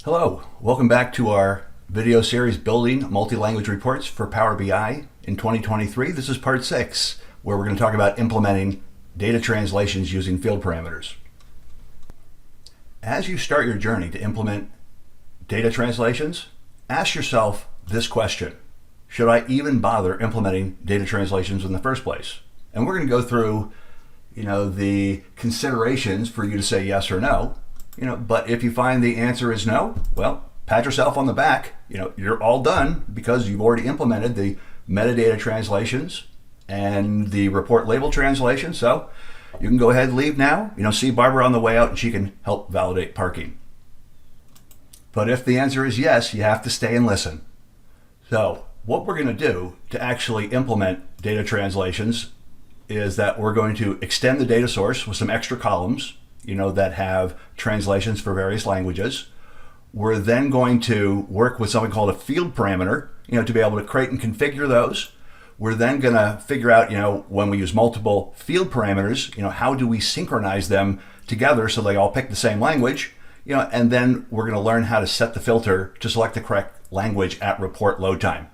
Hello, welcome back to our video series Building Multi-Language Reports for Power BI in 2023. This is part 6, where we're going to talk about implementing data translations using field parameters. As you start your journey to implement data translations, ask yourself this question: should I even bother implementing data translations in the first place? And we're going to go through, the considerations for you to say yes or no. But if you find the answer is no, well, pat yourself on the back. You're all done because you've already implemented the metadata translations and the report label translation. So you can go ahead and leave now. See Barbara on the way out and she can help validate parking. But if the answer is yes, you have to stay and listen. So what we're going to do to actually implement data translations is that we're going to extend the data source with some extra columns that have translations for various languages. We're then going to work with something called a field parameter, to be able to create and configure those. We're then going to figure out, when we use multiple field parameters, how do we synchronize them together so they all pick the same language, and then we're going to learn how to set the filter to select the correct language at report load time.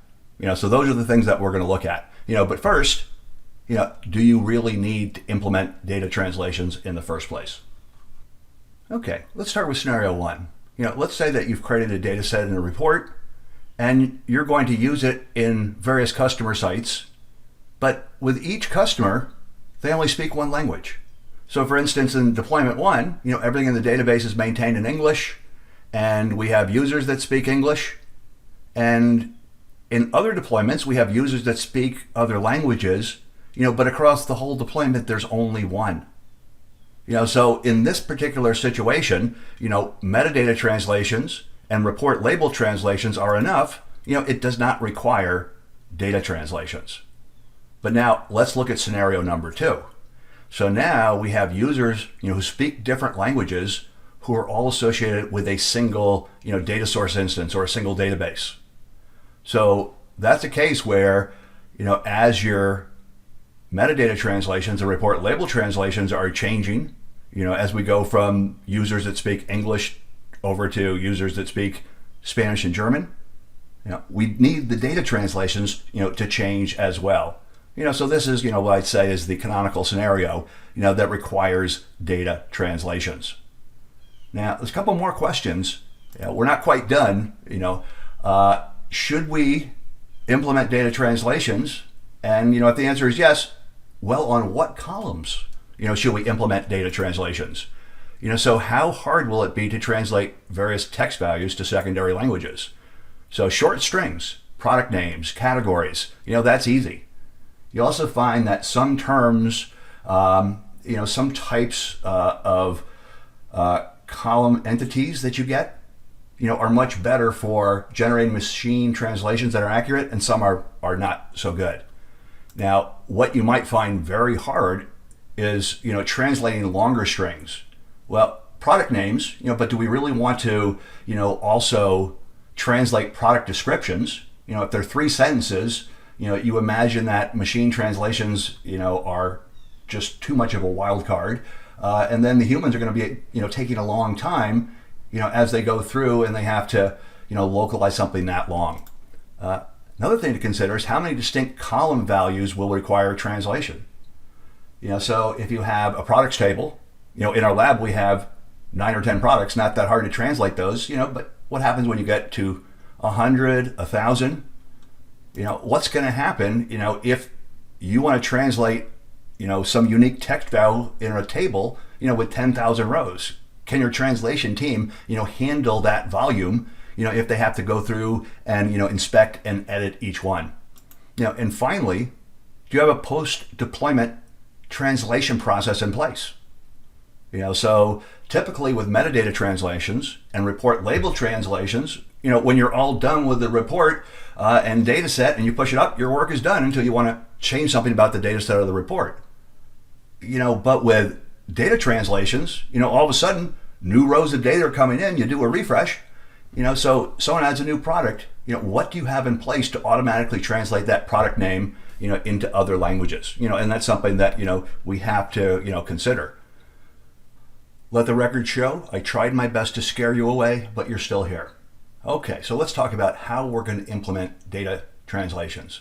So those are the things that we're going to look at. But first, do you really need to implement data translations in the first place? Okay, let's start with scenario 1. Let's say that you've created a data set in a report and you're going to use it in various customer sites, but with each customer, they only speak one language. So for instance, in deployment 1, everything in the database is maintained in English and we have users that speak English. And in other deployments, we have users that speak other languages, but across the whole deployment, there's only one. So in this particular situation, metadata translations and report label translations are enough. It does not require data translations. But now let's look at scenario number 2. So now we have users, who speak different languages who are all associated with a single, data source instance or a single database. So that's a case where, as your metadata translations and report label translations are changing, as we go from users that speak English over to users that speak Spanish and German, we need the data translations, to change as well. So this is, what I'd say is the canonical scenario, that requires data translations. Now, there's a couple more questions. We're not quite done. Should we implement data translations? And, if the answer is yes, well, on what columns, should we implement data translations? So how hard will it be to translate various text values to secondary languages? So short strings, product names, categories, that's easy. You also find that some terms, some types of column entities that you get, are much better for generating machine translations that are accurate, and some are not so good. Now, what you might find very hard is, translating longer strings. Well, product names, but do we really want to, also translate product descriptions? If they're 3 sentences, you imagine that machine translations, are just too much of a wild card. And then the humans are going to be, taking a long time, as they go through and they have to, localize something that long. Another thing to consider is how many distinct column values will require translation. So if you have a products table, in our lab we have 9 or 10 products, not that hard to translate those, but what happens when you get to 100, 1,000? What's going to happen, if you want to translate, some unique text value in a table, with 10,000 rows? Can your translation team, handle that volume, if they have to go through and, inspect and edit each one? And finally, do you have a post-deployment translation process in place? So typically with metadata translations and report label translations, when you're all done with the report and data set and you push it up, your work is done until you want to change something about the data set of the report. But with data translations, all of a sudden new rows of data are coming in, you do a refresh, so someone adds a new product, what do you have in place to automatically translate that product name, into other languages? And that's something that, we have to, consider. Let the record show I tried my best to scare you away, but you're still here. Okay, so let's talk about how we're going to implement data translations.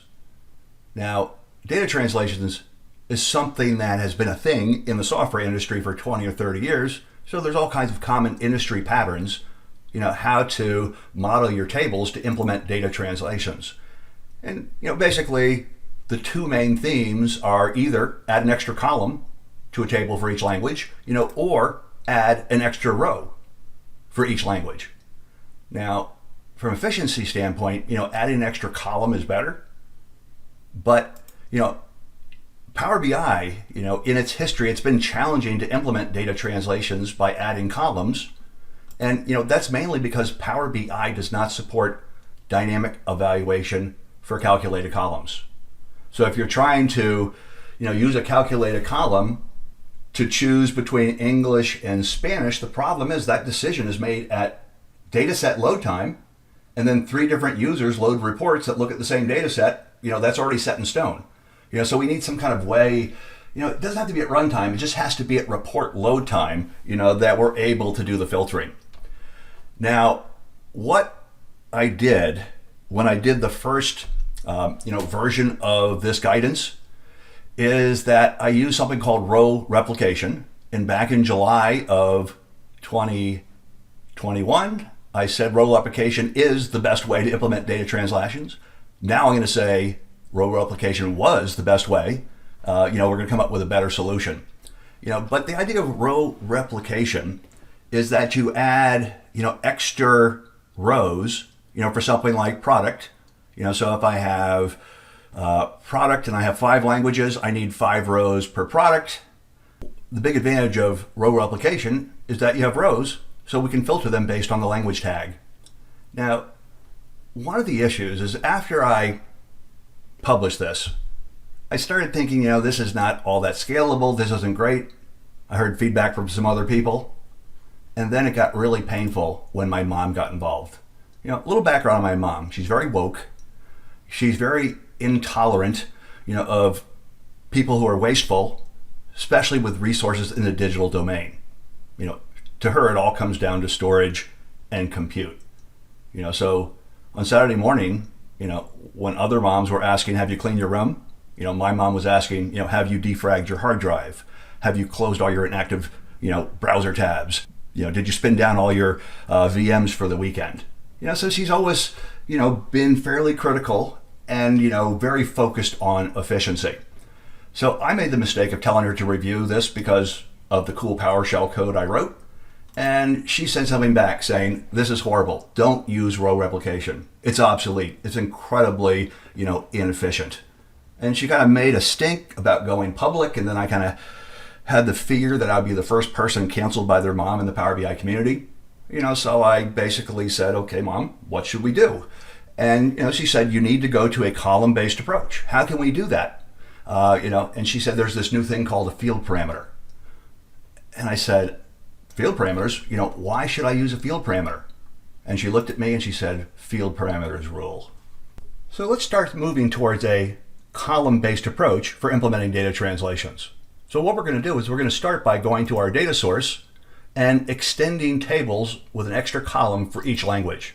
Now, data translations is something that has been a thing in the software industry for 20 or 30 years, so there's all kinds of common industry patterns, how to model your tables to implement data translations. And, basically, the two main themes are either add an extra column to a table for each language, or add an extra row for each language. Now, from efficiency standpoint, adding an extra column is better, but, Power BI, in its history, it's been challenging to implement data translations by adding columns. And, that's mainly because Power BI does not support dynamic evaluation for calculated columns. So if you're trying to, use a calculated column to choose between English and Spanish, the problem is that decision is made at dataset load time, and then 3 different users load reports that look at the same dataset. That's already set in stone. So we need some kind of way, it doesn't have to be at runtime, it just has to be at report load time, that we're able to do the filtering. Now, what I did when I did the first, version of this guidance is that I used something called row replication. And back in July of 2021, I said row replication is the best way to implement data translations. Now I'm going to say row replication was the best way. We're going to come up with a better solution. But the idea of row replication is that you add, extra rows, for something like product. So if I have product and I have 5 languages, I need 5 rows per product. The big advantage of row replication is that you have rows, so we can filter them based on the language tag. Now, one of the issues is after I published this, I started thinking, this is not all that scalable, this isn't great. I heard feedback from some other people, and then it got really painful when my mom got involved. A little background on my mom. She's very woke. She's very intolerant, of people who are wasteful, especially with resources in the digital domain. To her, it all comes down to storage and compute. So on Saturday morning, when other moms were asking, have you cleaned your room? My mom was asking, have you defragged your hard drive? Have you closed all your inactive, browser tabs? Did you spin down all your VMs for the weekend? So she's always, been fairly critical and, very focused on efficiency. So I made the mistake of telling her to review this because of the cool PowerShell code I wrote. And she sent something back saying, this is horrible. Don't use row replication. It's obsolete. It's incredibly, inefficient. And she kind of made a stink about going public. And then I kind of had the fear that I'd be the first person canceled by their mom in the Power BI community. So I basically said, okay, Mom, what should we do? And, she said, you need to go to a column-based approach. How can we do that? And she said, there's this new thing called a field parameter. And I said, field parameters, why should I use a field parameter? And she looked at me and she said, field parameters rule. So let's start moving towards a column-based approach for implementing data translations. So what we're going to do is we're going to start by going to our data source and extending tables with an extra column for each language.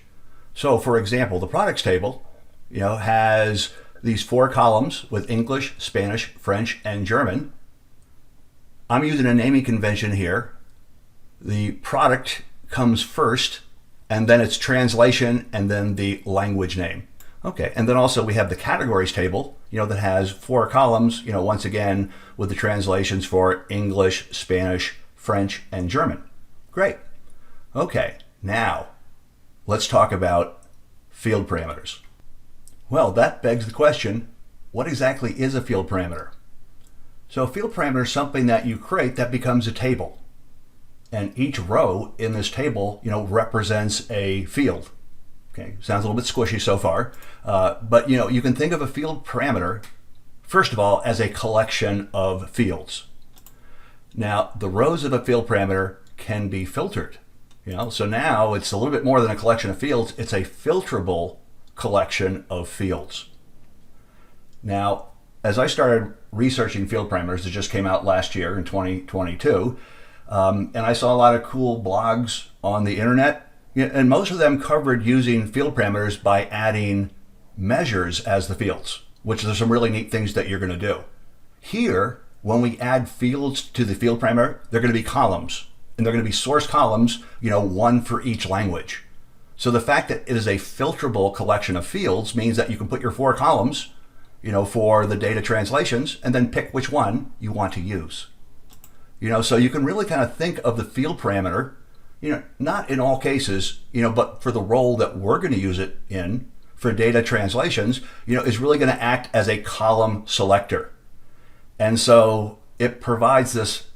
So for example, the products table, has these 4 columns with English, Spanish, French, and German. I'm using a naming convention here. The product comes first, and then its translation, and then the language name. Okay, and then also we have the categories table, that has 4 columns, once again, with the translations for English, Spanish, French, and German. Great. Okay, now let's talk about field parameters. Well, that begs the question, what exactly is a field parameter? So a field parameter is something that you create that becomes a table. And each row in this table, represents a field. Okay, sounds a little bit squishy so far, but you can think of a field parameter, first of all, as a collection of fields. Now, the rows of a field parameter can be filtered. So now it's a little bit more than a collection of fields. It's a filterable collection of fields. Now, as I started researching field parameters that just came out last year in 2022, And I saw a lot of cool blogs on the internet, and most of them covered using field parameters by adding measures as the fields, which are some really neat things that you're going to do. Here, when we add fields to the field parameter, they're going to be columns, and they're going to be source columns, one for each language. So the fact that it is a filterable collection of fields means that you can put your 4 columns, for the data translations, and then pick which one you want to use. So you can really kind of think of the field parameter, not in all cases, but for the role that we're going to use it in for data translations, is really going to act as a column selector. And so it provides this,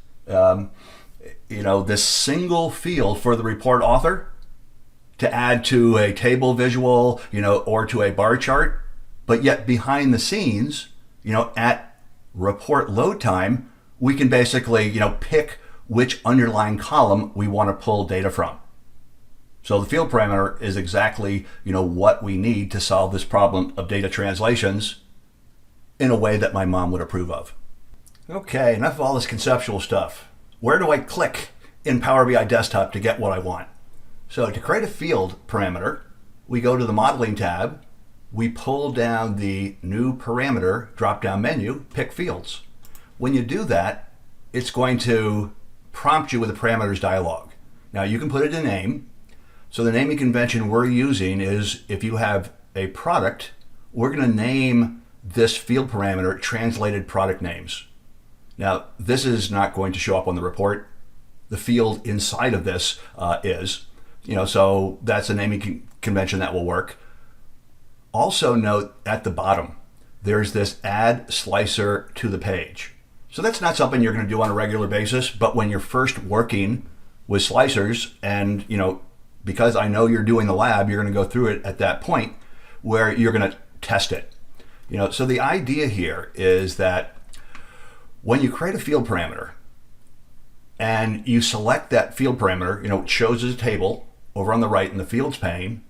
this single field for the report author to add to a table visual, or to a bar chart. But yet behind the scenes, at report load time, we can basically, pick which underlying column we want to pull data from. So the field parameter is exactly, what we need to solve this problem of data translations in a way that my mom would approve of. Okay, enough of all this conceptual stuff. Where do I click in Power BI Desktop to get what I want? So to create a field parameter, we go to the Modeling tab, we pull down the New Parameter drop-down menu, pick Fields. When you do that, it's going to prompt you with a parameters dialog. Now you can put it in name. So the naming convention we're using is, if you have a product, we're going to name this field parameter translated product names. Now this is not going to show up on the report. The field inside of this is, so that's a naming convention that will work. Also note at the bottom, there's this add slicer to the page. So that's not something you're going to do on a regular basis, but when you're first working with slicers, and because I know you're doing the lab, you're going to go through it at that point where you're going to test it. So the idea here is that when you create a field parameter and you select that field parameter, it shows as a table over on the right in the fields pane,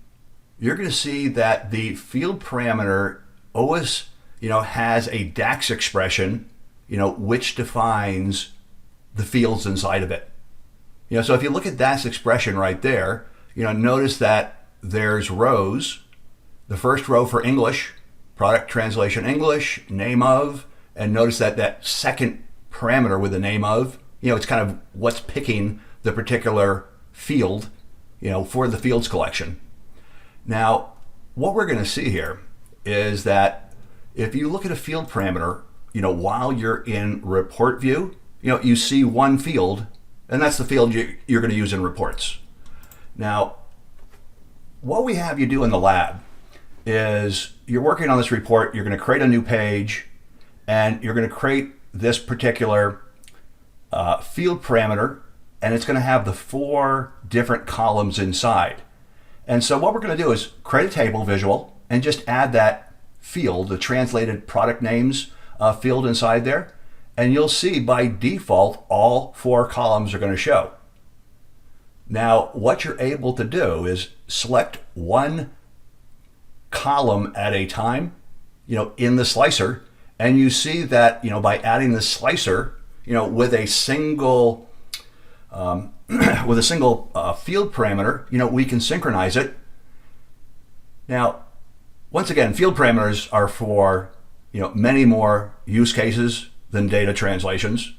you're going to see that the field parameter always, has a DAX expression, which defines the fields inside of it. So if you look at DAX expression right there, notice that there's rows. The first row for English, product translation English, name of, and notice that that second parameter with the name of, it's kind of what's picking the particular field, for the fields collection. Now, what we're going to see here is that if you look at a field parameter, while you're in report view, you see one field, and that's the field you're going to use in reports. Now, what we have you do in the lab is you're working on this report, you're going to create a new page, and you're going to create this particular field parameter, and it's going to have the 4 different columns inside. And so what we're going to do is create a table visual and just add that field, the translated product names field inside there. And you'll see by default, all 4 columns are going to show. Now, what you're able to do is select one column at a time, in the slicer. And you see that, by adding the slicer, with a single field parameter, we can synchronize it. Now, once again, field parameters are for, many more use cases than data translations.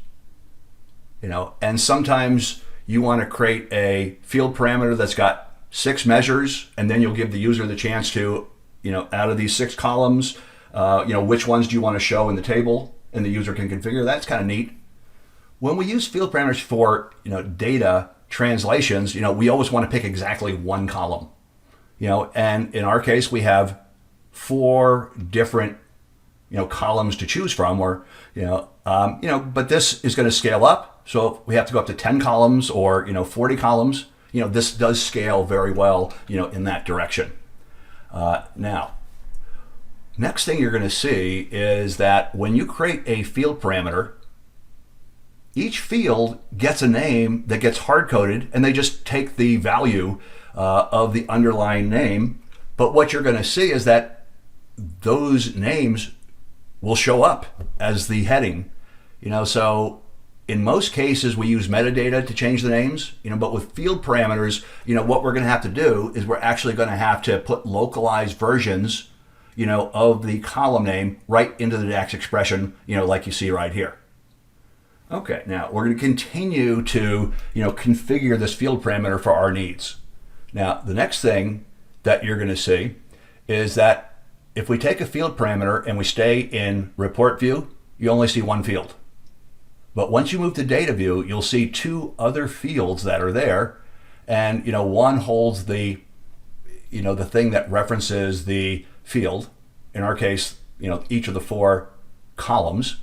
And sometimes you want to create a field parameter that's got 6 measures, and then you'll give the user the chance to, out of these 6 columns, which ones do you want to show in the table, and the user can configure. That's kind of neat. When we use field parameters for, data translations, we always want to pick exactly one column, and in our case, we have 4 different, columns to choose from, or, but this is going to scale up. So if we have to go up to 10 columns or, 40 columns, this does scale very well, in that direction. Now, next thing you're going to see is that when you create a field parameter, each field gets a name that gets hard-coded, and they just take the value of the underlying name. But what you're going to see is that those names will show up as the heading. So In most cases, we use metadata to change the names, but with field parameters, what we're going to have to do is we're actually going to have to put localized versions, of the column name right into the DAX expression, like you see right here. Okay, now we're going to continue to, configure this field parameter for our needs. Now, the next thing that you're going to see is that if we take a field parameter and we stay in report view, you only see one field. But once you move to data view, you'll see two other fields that are there. And, one holds the, the thing that references the field. In our case, each of the four columns.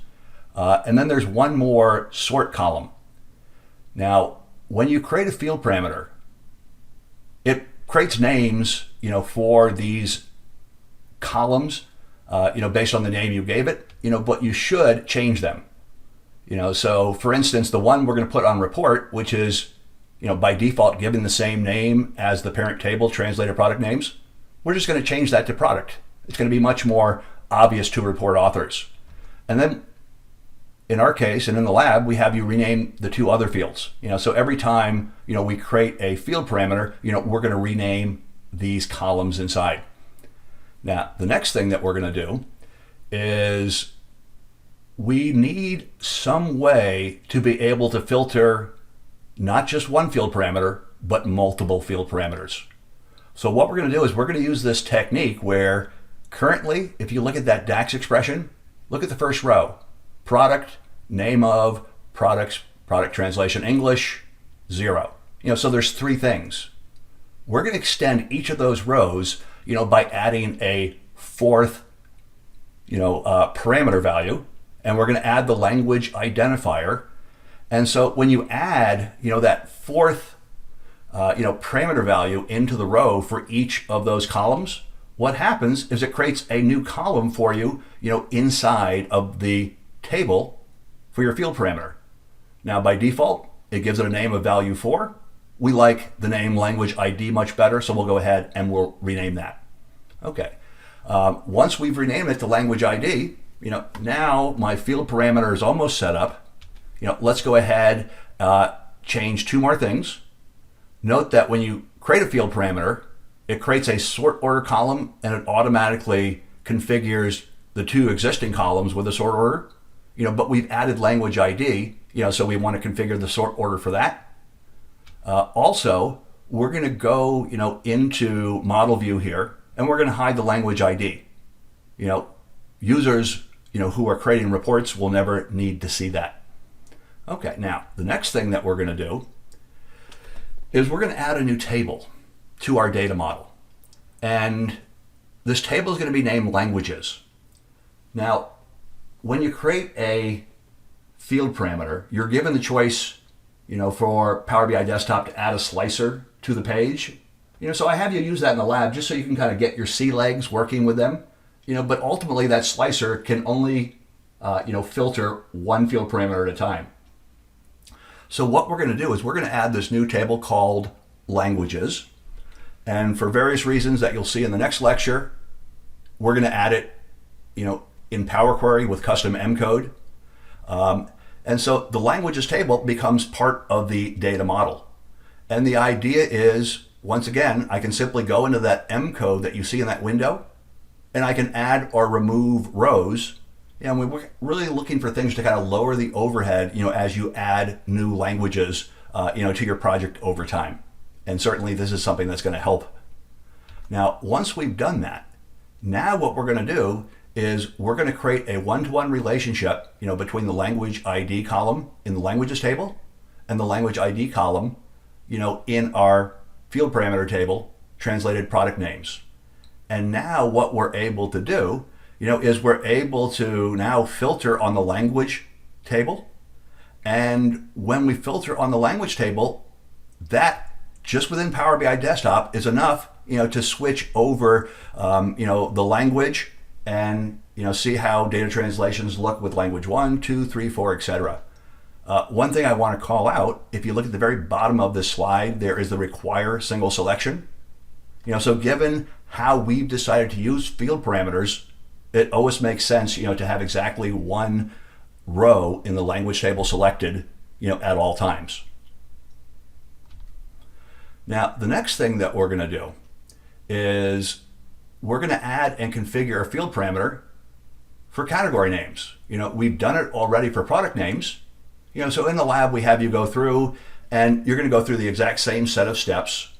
And then there's one more sort column. Now, when you create a field parameter, it creates names, for these columns, based on the name you gave it, but you should change them. So for instance, the one we're going to put on report, which is, by default given the same name as the parent table translated product names, we're just going to change that to product. It's going to be much more obvious to report authors. And then in our case, and in the lab, we have you rename the two other fields. So every time, we create a field parameter, we're going to rename these columns inside. Now, the next thing that we're going to do is we need some way to be able to filter not just one field parameter, but multiple field parameters. So what we're going to do is we're going to use this technique where currently, if you look at that DAX expression, look at the first row. Product, name of, products, product translation English, 0. So there's three things. We're going to extend each of those rows, by adding a fourth, parameter value, and we're going to add the language identifier. And so when you add, that fourth, parameter value into the row for each of those columns, what happens is it creates a new column for you, inside of the table for your field parameter. Now, by default, it gives it a name of value 4. We like the name language ID much better, so we'll go ahead and we'll rename that. Okay. Once we've renamed it to language ID, now my field parameter is almost set up. Let's go ahead, change two more things. Note that when you create a field parameter, it creates a sort order column and it automatically configures the two existing columns with a sort order. But we've added language ID, so we want to configure the sort order for that. Also, we're going to go, into model view here, and we're going to hide the language ID. Users, who are creating reports will never need to see that. Okay, now the next thing that we're going to do is we're going to add a new table to our data model. And this table is going to be named languages. Now, when you create a field parameter, you're given the choice, for Power BI Desktop to add a slicer to the page. So I have you use that in the lab just so you can kind of get your sea legs working with them. But ultimately that slicer can only, filter one field parameter at a time. So what we're going to do is we're going to add this new table called languages. And for various reasons that you'll see in the next lecture, we're going to add it, in Power Query with custom M code. And so the languages table becomes part of the data model. And the idea is, once again, I can simply go into that M code that you see in that window, and I can add or remove rows. And we're really looking for things to kind of lower the overhead, as you add new languages, to your project over time. And certainly this is something that's going to help. Now, once we've done that, now what we're going to do is we're going to create a one-to-one relationship, between the language ID column in the languages table and the language ID column, in our field parameter table, translated product names. And now what we're able to do, is we're able to now filter on the language table. And when we filter on the language table, that just within Power BI Desktop is enough, to switch over, the language and, see how data translations look with language 1, 2, 3, 4, etc. One thing I want to call out, if you look at the very bottom of this slide, there is the require single selection. So given how we've decided to use field parameters, it always makes sense, to have exactly one row in the language table selected, at all times. Now, the next thing that we're going to do is we're going to add and configure a field parameter for category names. We've done it already for product names. So in the lab, we have you go through, and you're going to go through the exact same set of steps.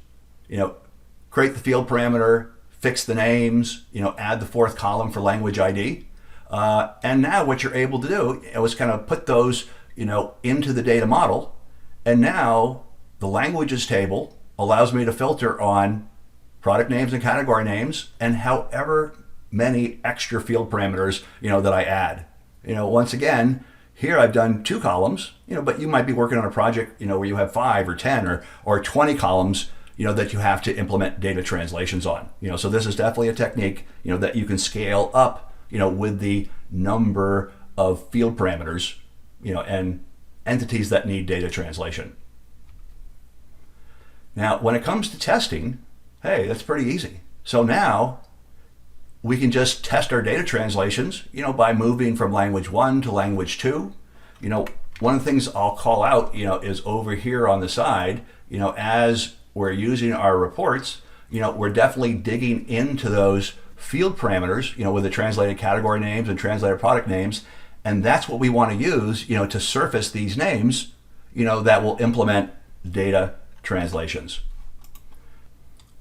Create the field parameter, fix the names, add the fourth column for language ID. And now what you're able to do is kind of put those, into the data model. And now the languages table allows me to filter on product names and category names and however many extra field parameters, that I add. Once again, here I've done 2 columns, but you might be working on a project, where you have 5 or 10 or 20 columns, that you have to implement data translations on. So this is definitely a technique, that you can scale up, with the number of field parameters, and entities that need data translation. Now, when it comes to testing, hey, that's pretty easy. So now we can just test our data translations, by moving from language 1 to language 2. One of the things I'll call out, is over here on the side, as we're using our reports, we're definitely digging into those field parameters, with the translated category names and translated product names. And that's what we want to use, to surface these names, that will implement data translations.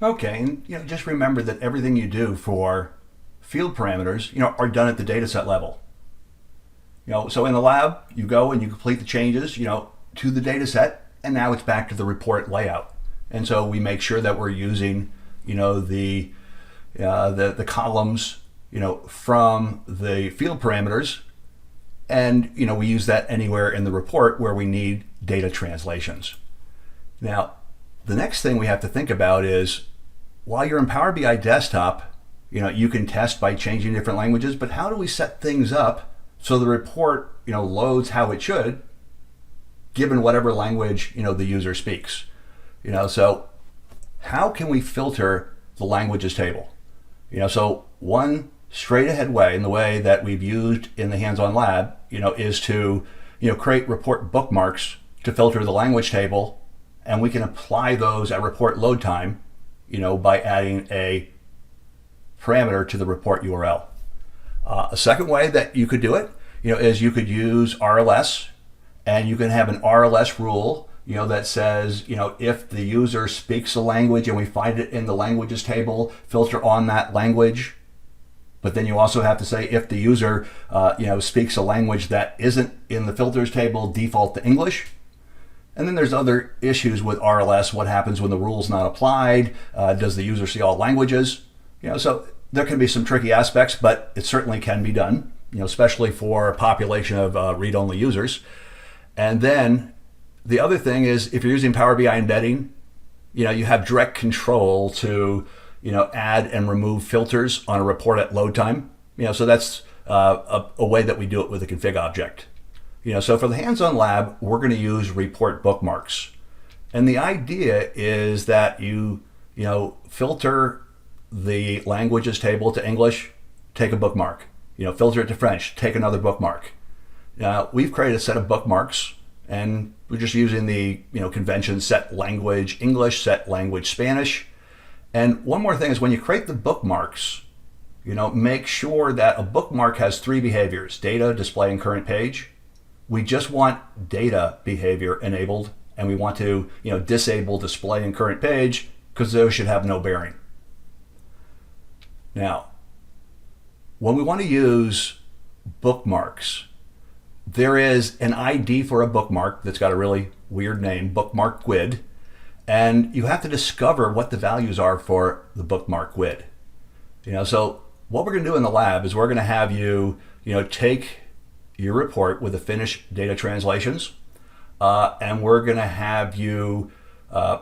Okay, and just remember that everything you do for field parameters, are done at the dataset level. So in the lab, you go and you complete the changes, to the dataset, and now it's back to the report layout. And so we make sure that we're using, the columns, from the field parameters, and we use that anywhere in the report where we need data translations. Now, the next thing we have to think about is, while you're in Power BI Desktop, you can test by changing different languages, but how do we set things up so the report, loads how it should, given whatever language, the user speaks? So how can we filter the languages table? So one straight ahead way, in the way that we've used in the hands-on lab, is to, create report bookmarks to filter the language table, and we can apply those at report load time, by adding a parameter to the report URL. A second way that you could do it, is you could use RLS, and you can have an RLS rule, that says, if the user speaks a language and we find it in the languages table, filter on that language. But then you also have to say, if the user, speaks a language that isn't in the filters table, default to English. And then there's other issues with RLS. What happens when the rule's not applied? Does the user see all languages? So there can be some tricky aspects, but it certainly can be done, especially for a population of read-only users. And then the other thing is, if you're using Power BI embedding, you have direct control to, add and remove filters on a report at load time. So that's a way that we do it with a config object. So for the hands-on lab, we're going to use report bookmarks. And the idea is that you filter the languages table to English, take a bookmark. Filter it to French, take another bookmark. Now, we've created a set of bookmarks, and we're just using the convention set language English, set language Spanish. And one more thing is, when you create the bookmarks, make sure that a bookmark has 3 behaviors: data, display, and current page. We just want data behavior enabled, and we want to disable display and current page, because those should have no bearing. Now, when we want to use bookmarks, there is an ID for a bookmark that's got a really weird name, bookmark GUID, and you have to discover what the values are for the bookmark GUID. So what we're going to do in the lab is we're going to have you, take your report with the finished data translations, and we're going to have you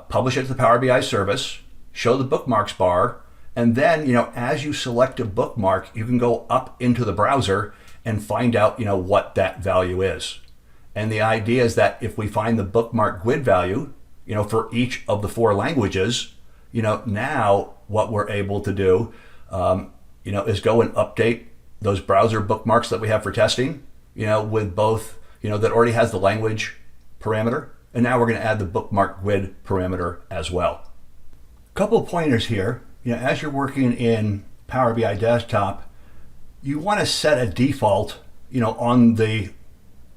publish it to the Power BI service, show the bookmarks bar, and then, as you select a bookmark, you can go up into the browser and find out, what that value is. And the idea is that if we find the bookmark GUID value, for each of the 4 languages, now what we're able to do, is go and update those browser bookmarks that we have for testing, with both, that already has the language parameter. And now we're going to add the bookmark grid parameter as well. A couple of pointers here. As you're working in Power BI Desktop, you want to set a default, on the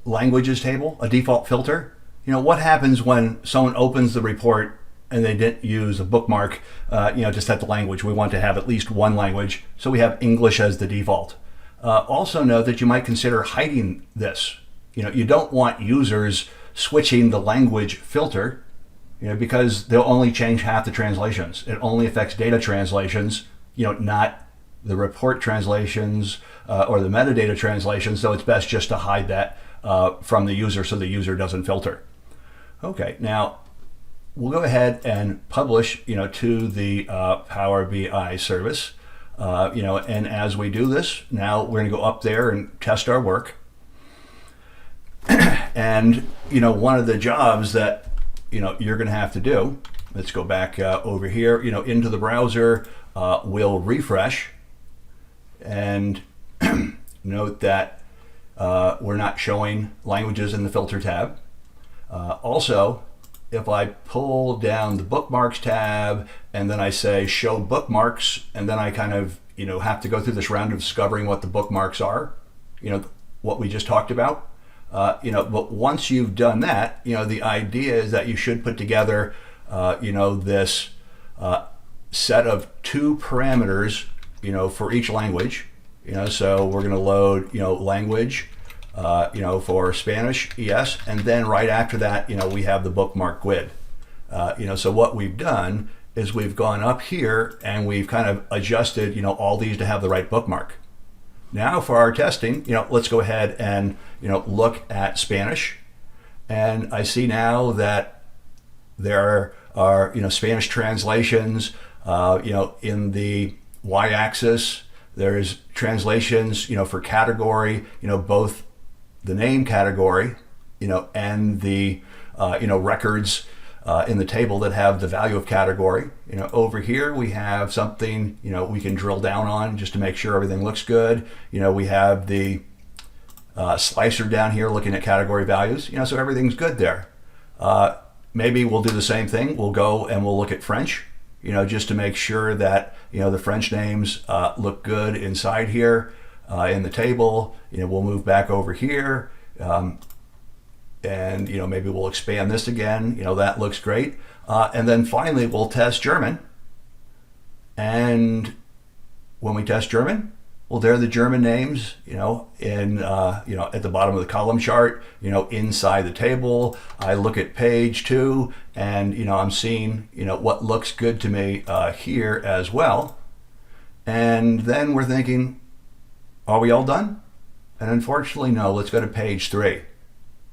languages table, a default filter. What happens when someone opens the report and they didn't use a bookmark, to set the language? We want to have at least one language, so we have English as the default. Also note that you might consider hiding this. You don't want users switching the language filter, because they'll only change half the translations. It only affects data translations, not the report translations or the metadata translations. So it's best just to hide that from the user so the user doesn't filter. Okay, now we'll go ahead and publish, to the Power BI service. And as we do this, now we're going to go up there and test our work. And, one of the jobs that, you're going to have to do, let's go back over here, into the browser, we'll refresh and note that we're not showing languages in the filter tab. Also, if I pull down the bookmarks tab and then I say show bookmarks, and then I kind of, have to go through this round of discovering what the bookmarks are, what we just talked about. But once you've done that, the idea is that you should put together, this set of 2 parameters, for each language. So we're going to load, language, for Spanish, yes, and then right after that, we have the bookmark grid. So what we've done is we've gone up here and we've kind of adjusted, all these to have the right bookmark. Now for our testing, let's go ahead and, look at Spanish. And I see now that there are, Spanish translations, in the y-axis. There's translations, for category, both the name category, and the, records in the table that have the value of category. Over here we have something, we can drill down on just to make sure everything looks good. We have the slicer down here looking at category values, so everything's good there. Maybe we'll do the same thing. We'll go and we'll look at French, just to make sure that, the French names look good inside here in the table. We'll move back over here. And maybe we'll expand this again. That looks great. And then finally, we'll test German. And when we test German, well, there are the German names, in at the bottom of the column chart, inside the table. I look at page 2, and I'm seeing what looks good to me here as well. And then we're thinking, are we all done? And unfortunately, no. Let's go to page 3.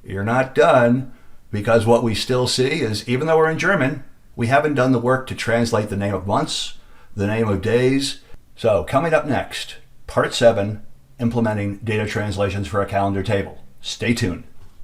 You're not done, because what we still see is, even though we're in German, we haven't done the work to translate the name of months, the name of days. So coming up next, Part 7, implementing data translations for a calendar table. Stay tuned.